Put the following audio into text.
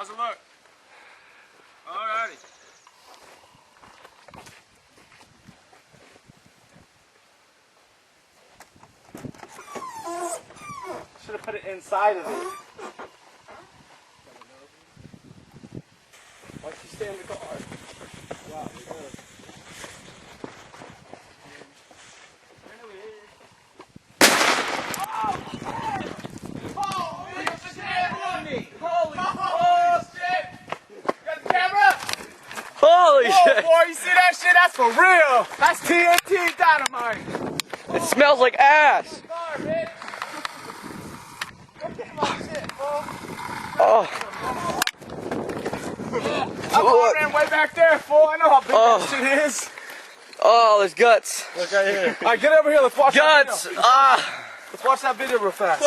How's it look? Alrighty. Should have put it inside of it. Why'd you stay in the car? Wow, you're good. Holy Whoa, shit! boy, you see that shit? That's for real. That's TNT dynamite. It smells like ass. Oh. I ran way back there, fool. I know how big that shit is. Oh, there's guts. Look right here. All right, get over here. Let's watch Guts. that video. Let's watch that video real fast.